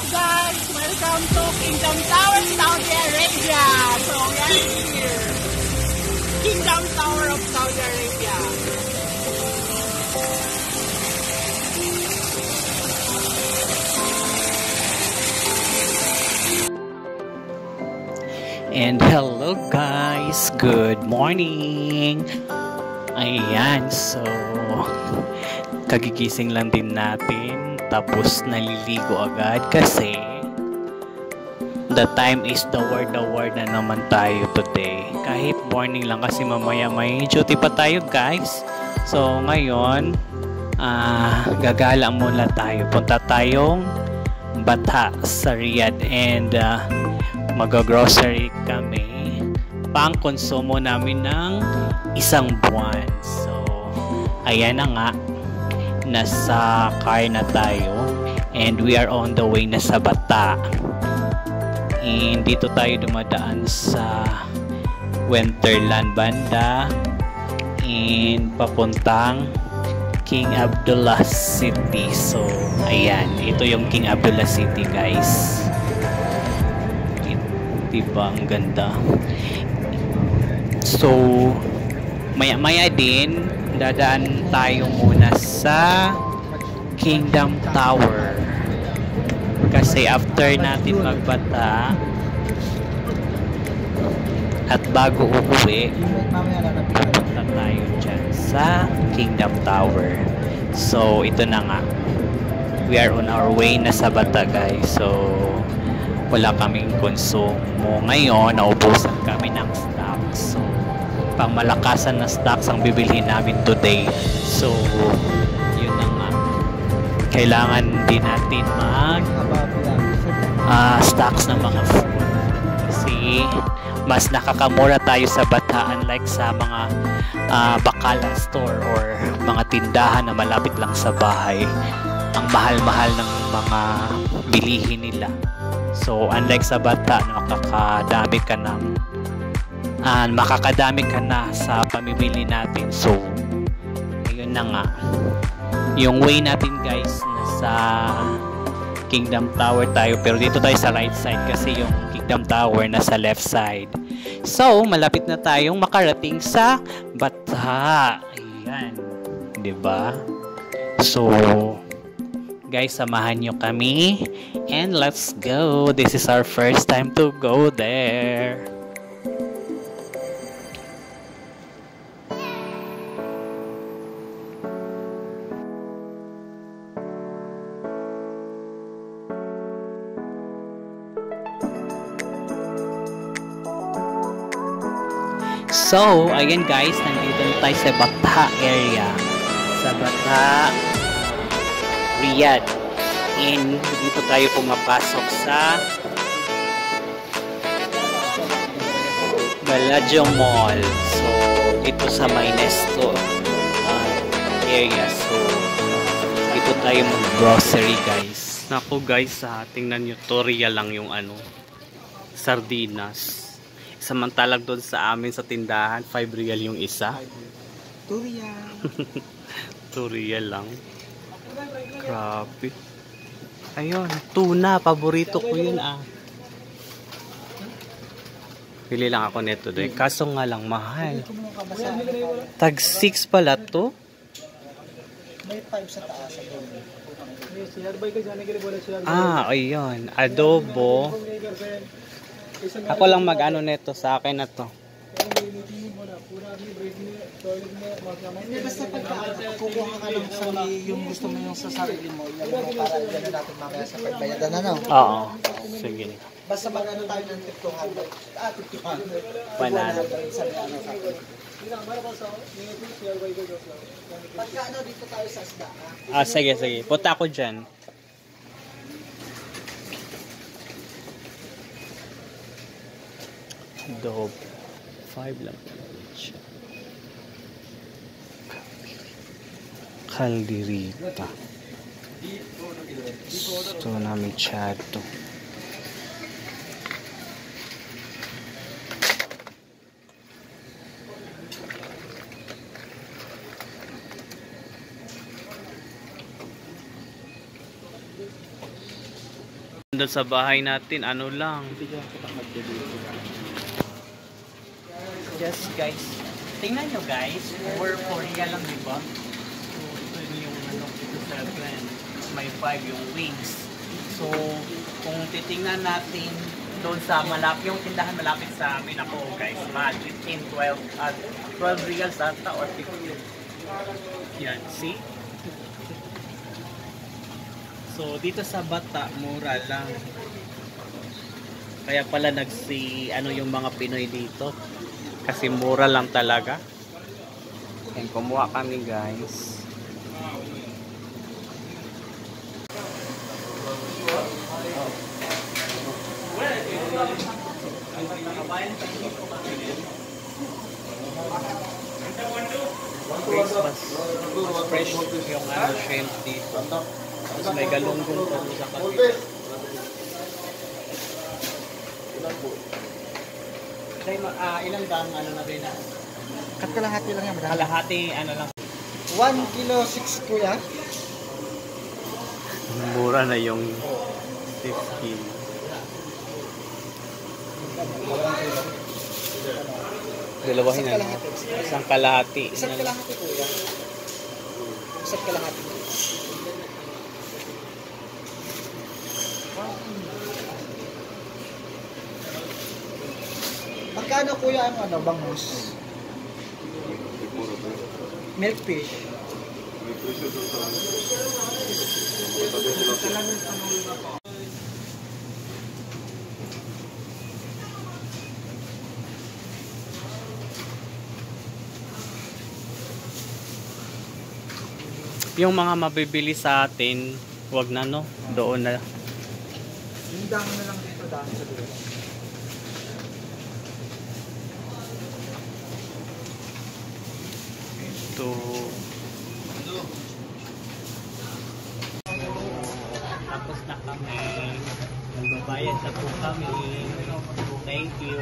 guys! Welcome to Kingdom Tower, Saudi Arabia! So we are here. Kingdom Tower of Saudi Arabia. And hello guys, good morning. Ayan, so kagigising lang din natin, tapos naliligo agad kasi the time is the word na naman tayo today. Kahit morning lang kasi mamaya may duty pa tayo guys. So ngayon, gagala muna tayo. Punta tayong Bata sa Riyadh and mag-grocery kami, pang konsumo namin ng isang buwan. So ayan na nga, nasa car na tayo and we are on the way na sa Bata. And dito tayo dumadaan sa Winterland banda and papuntang King Abdullah City. So ayan, ito yung King Abdullah City guys. Diba ang ganda. So maya din dadaan tayo muna sa Kingdom Tower kasi after natin magbata at bago uuwi pupunta tayo dyan sa Kingdom Tower. So ito na nga, we are on our way na sa Bata guys. So wala kaming konsumo ngayon, naubusan kami ng stocks. So pangmalakasan na stocks ang bibilhin namin today. So yun na nga, kailangan din natin mag stocks ng mga food kasi mas nakakamura tayo sa Bata unlike sa mga bakalan store or mga tindahan na malapit lang sa bahay. Ang mahal-mahal ng mga bilihin nila. So unlike sa Bata, makakadami ka na sa pamimili natin. So ayun na nga, yung way natin guys, nasa Kingdom Tower tayo, pero dito tayo sa right side kasi yung Kingdom Tower nasa left side. So malapit na tayong makarating sa Bata. Ayan, diba? So guys, samahan nyo kami and let's go. This is our first time to go there. So, ayan guys, nandito na tayo sa Bata area. Sa Bata Riyadh. And dito tayo pumapasok sa Bellagio Mall. So dito sa Mainesto area. So dito tayo mag-grocery guys. Naku guys, tingnan nyo, Toria lang yung sardinas. Samantalang doon sa amin sa tindahan, 5 real yung isa. Toria. Toria lang. Grabe. Ayun, tuna. Paborito ko yun Pili lang ako nito doon. Kaso nga lang, mahal. Tag 6 pala to. May 5 sa taas. Ayun. Adobo. Ako lang mag-ano nito sa akin na to. Hindi, basta pagka kukuha ka lang sa yung gusto mo yung sa sarili mo, yan mo para yan natin mamaya sa pagbayadan na, no? Oo. Sige. Basta mag-ano tayo ng tip 200. 100. Sa pagka dito tayo sa isda. Sige. Punta ako dyan. Adobo. 5 lang. Calderita. Sto namiciato. Doon sa bahay natin, ano lang. Yes guys. Tingnan nyo guys. 4 real lang diba? So ito yung ano, ito 7. May 5 yung wings. So kung titingnan natin doon sa yung tindahan malapit sa amin ako guys. Mga 15, 12 reals ata or 15. Yan, see? So dito sa Bata, mura lang. Kaya pala ano yung mga Pinoy dito. Kasi mura lang talaga. And kumuha kami guys. Mas fresh yung shrimp dito. Tapos may galunggong pa sa kapit. Ilang bang ano na rin na? Kalahati lang yan, madami. Kalahati ano lang. 1 kilo 6 kuya. Mura na yung 6 kilo. Dalawahin na. Isang kalahati. Isang kalahati kuya. Isang kalahati. Magkano kuya ang ano, bangus? Milkfish. Yung mga mabibili sa atin, wag na no, doon na. Yung dami na lang dito, dami sa dito. Ito. Tapos na kami. Nagbabayad na po kami. Thank you.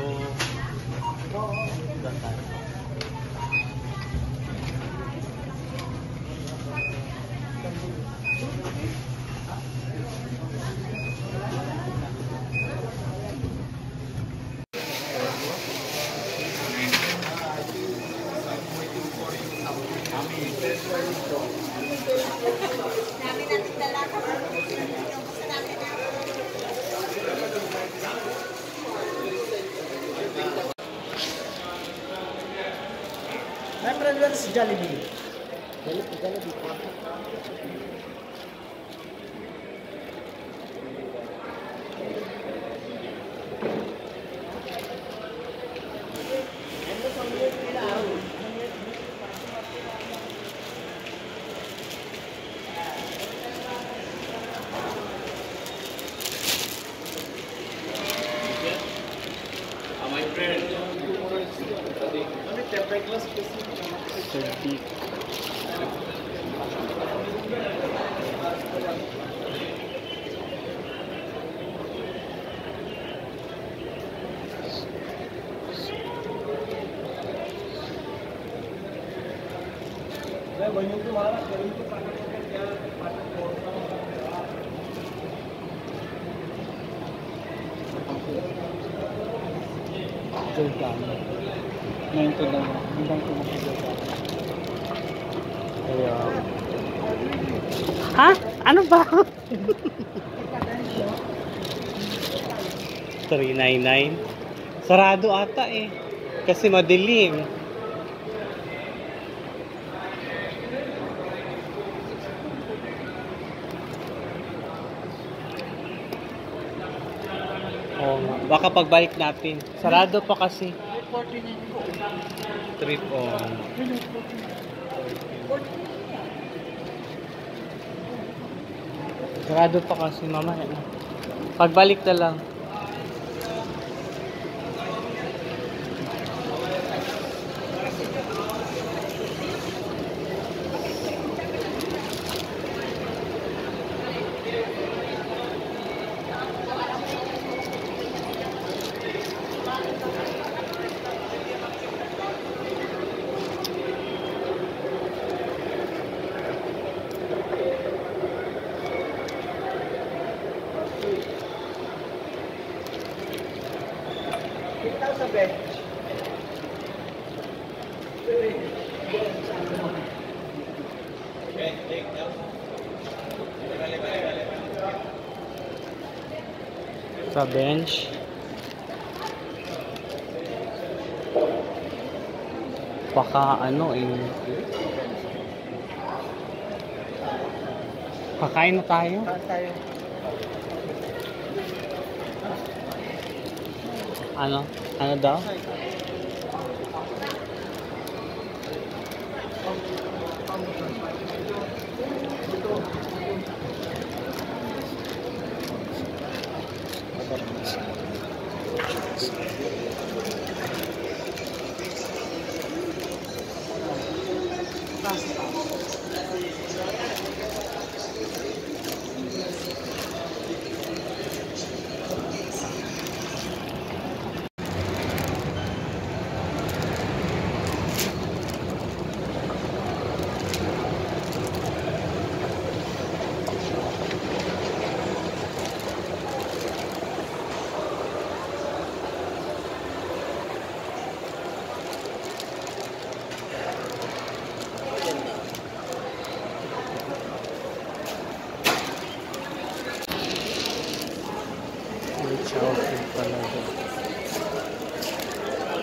My friend wants Jollibee. Jollibee. My friend. Ngayon ko lang, hanggang kumakita. Kaya... Ha? Ano ba? 399. Sarado ata eh. Kasi madilim. Oh, baka pagbalik natin. Sarado pa kasi. Trip on. Sarado pa kasi mamaya na. Pagbalik na lang. Ikaw sa bench. Sa bench. Baka ano eh. Kakain na tayo. Tayo. Ano? Ano daw?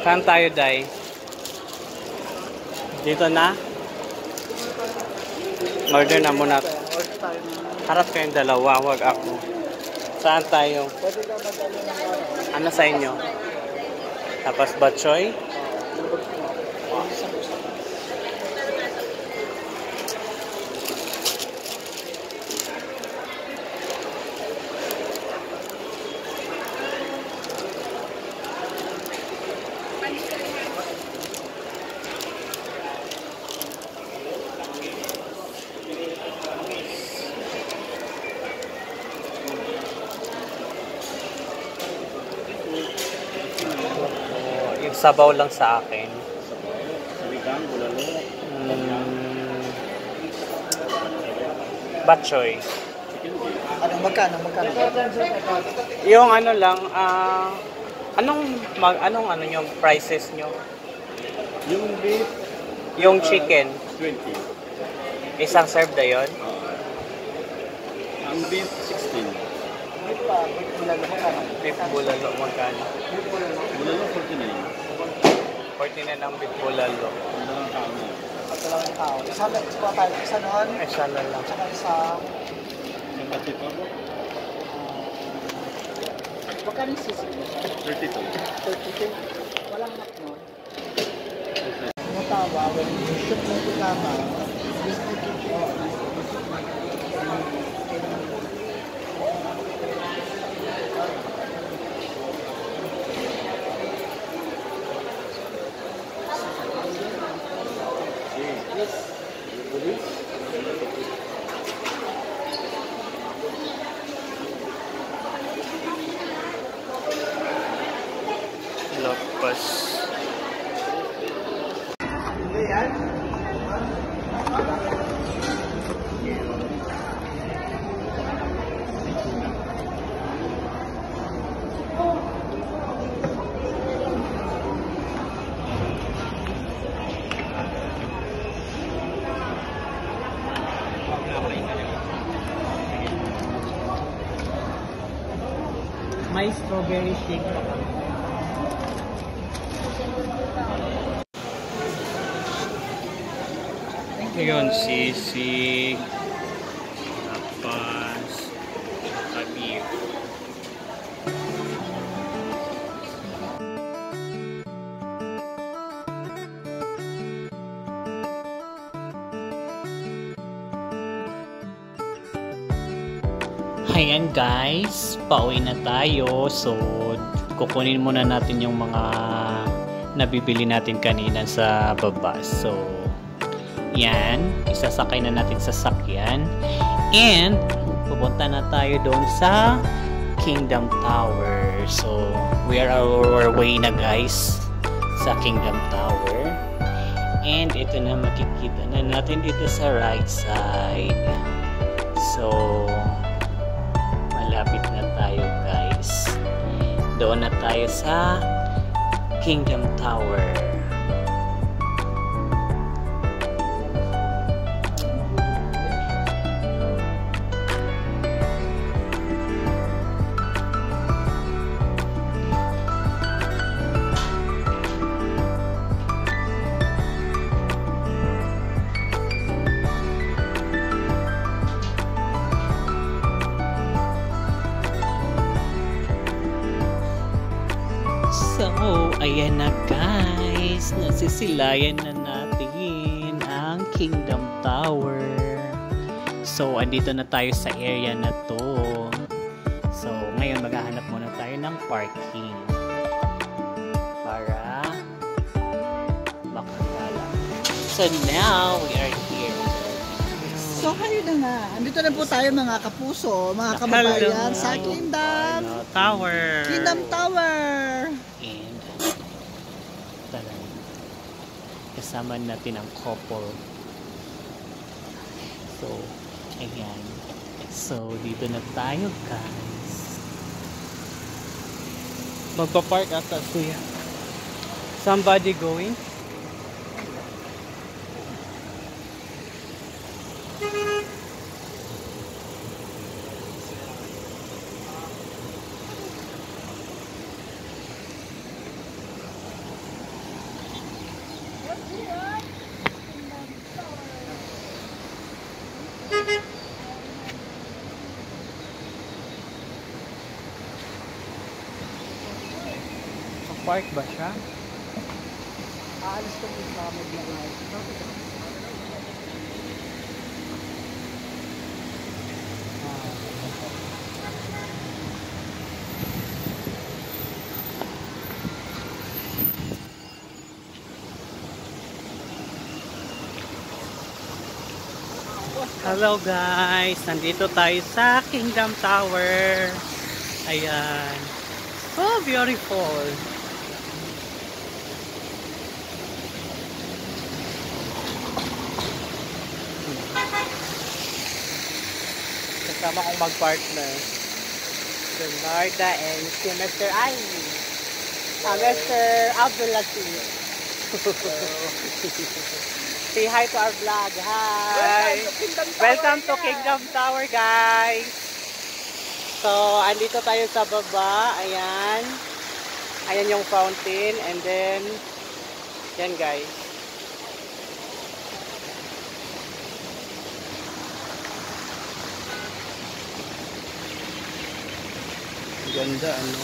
Saan tayo, Day? Dito na? Order na muna. Harap kayong dalawa, wag ako. Saan tayo? Ano sa inyo? Tapos batchoy? Sabaw lang sa akin. Batchoy. Magkano? Yung ano lang, anong ano yung prices nyo? Yung beef, Yung chicken, 20. isang serve na yun? Ang beef, 16. Beef bulalo, magkano? Bulalo, 49. 49 ang beef bulalo. Ano lang kami? Ito lang yung tao. Isa noon. Isa na lang. Tsaka isa. Yung pati pa po? Magkano yung sisig mo? 32. 32. Walang mak noon. Ano tawa? Shoot mo ito tama. Lapas. May strawberry shake pa kami. Yun, sisig. Lapas. Kabib. Ayan guys, pauwi na tayo. So, kukunin muna natin yung mga nabibili natin kanina sa baba. So, yan, isasakay na natin sa sakyan. And, pupunta na tayo doon sa Kingdom Tower. So, we are our way na guys sa Kingdom Tower. And, ito na makikita na natin dito sa right side. So, malapit na tayo guys. Doon na tayo sa Kingdom Tower. So, ayan na guys, nasisilayan na natin ang Kingdom Tower. So, andito na tayo sa area na to. So, ngayon maghahanap muna tayo ng parking para makagala. So, now we are here. So kayo na nga. Andito na po tayo mga kapuso, mga kababayan sa Kingdom Tower. Kingdom Tower. And tara, kasama natin ang couple. So, ayan. So, dito na tayo guys. Magpa-park ata siya. Somebody going? Park ba siya? Aalis ko po sa mag-live. Hello guys! Nandito tayo sa Kingdom Tower. Ayan. Oh, beautiful! Kasama kong mag-partner. Si Narda and si Mr. Ivy. Mr. Abdulaziz. Say hi to our vlog. Hi! Welcome to Kingdom Tower, guys! So, andito tayo sa baba. Ayan. Ayan yung fountain. And then, yan guys. Ganda, ano?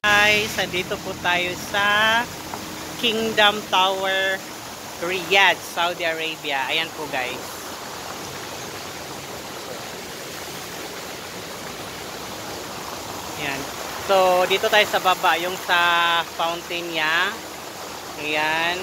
Guys, nandito po tayo sa Kingdom Tower, Riyadh, Saudi Arabia. Ayan po guys. Ayan. So, dito tayo sa baba, yung sa fountain niya. Ayan.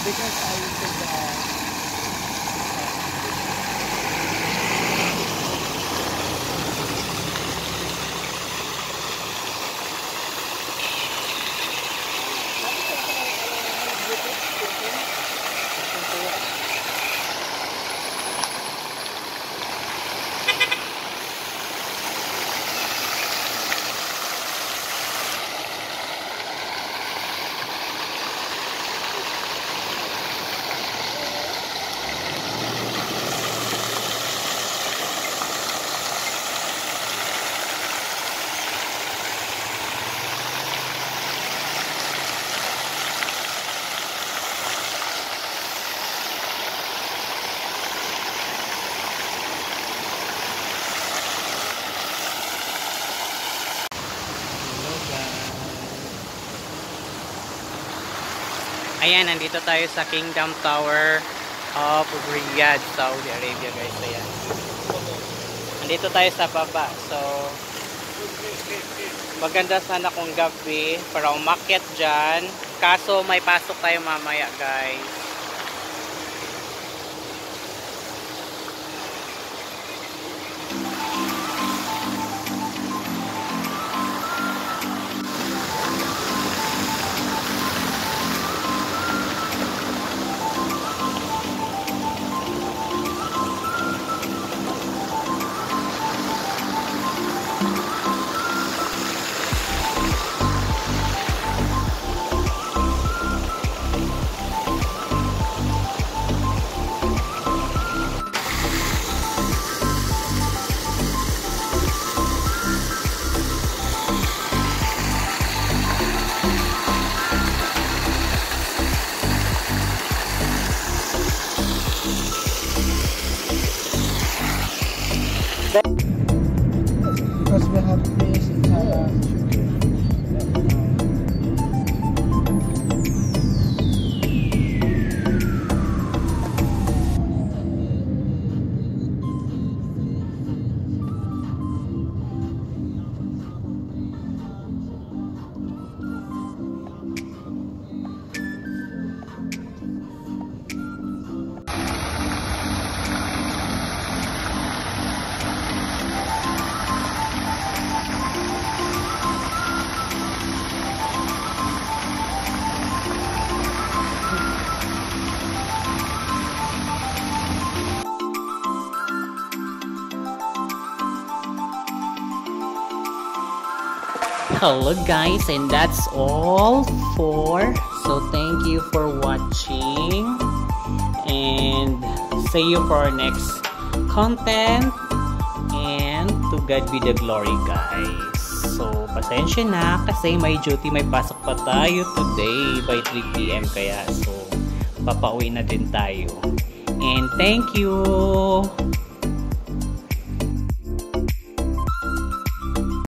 Because I said Ayan, nandito tayo sa Kingdom Tower of Riyadh, Saudi Arabia guys. Ayan. Nandito tayo sa baba. So, maganda sana kung gabi para umakyat dyan. Kaso may pasok tayo mamaya guys. Because we have place in Hello guys, and that's all so thank you for watching, and see you for our next content, and to God be the glory guys. So pasensya na kasi may duty, may pasok pa tayo today by 3 PM kaya so papauwi na din tayo, and thank you.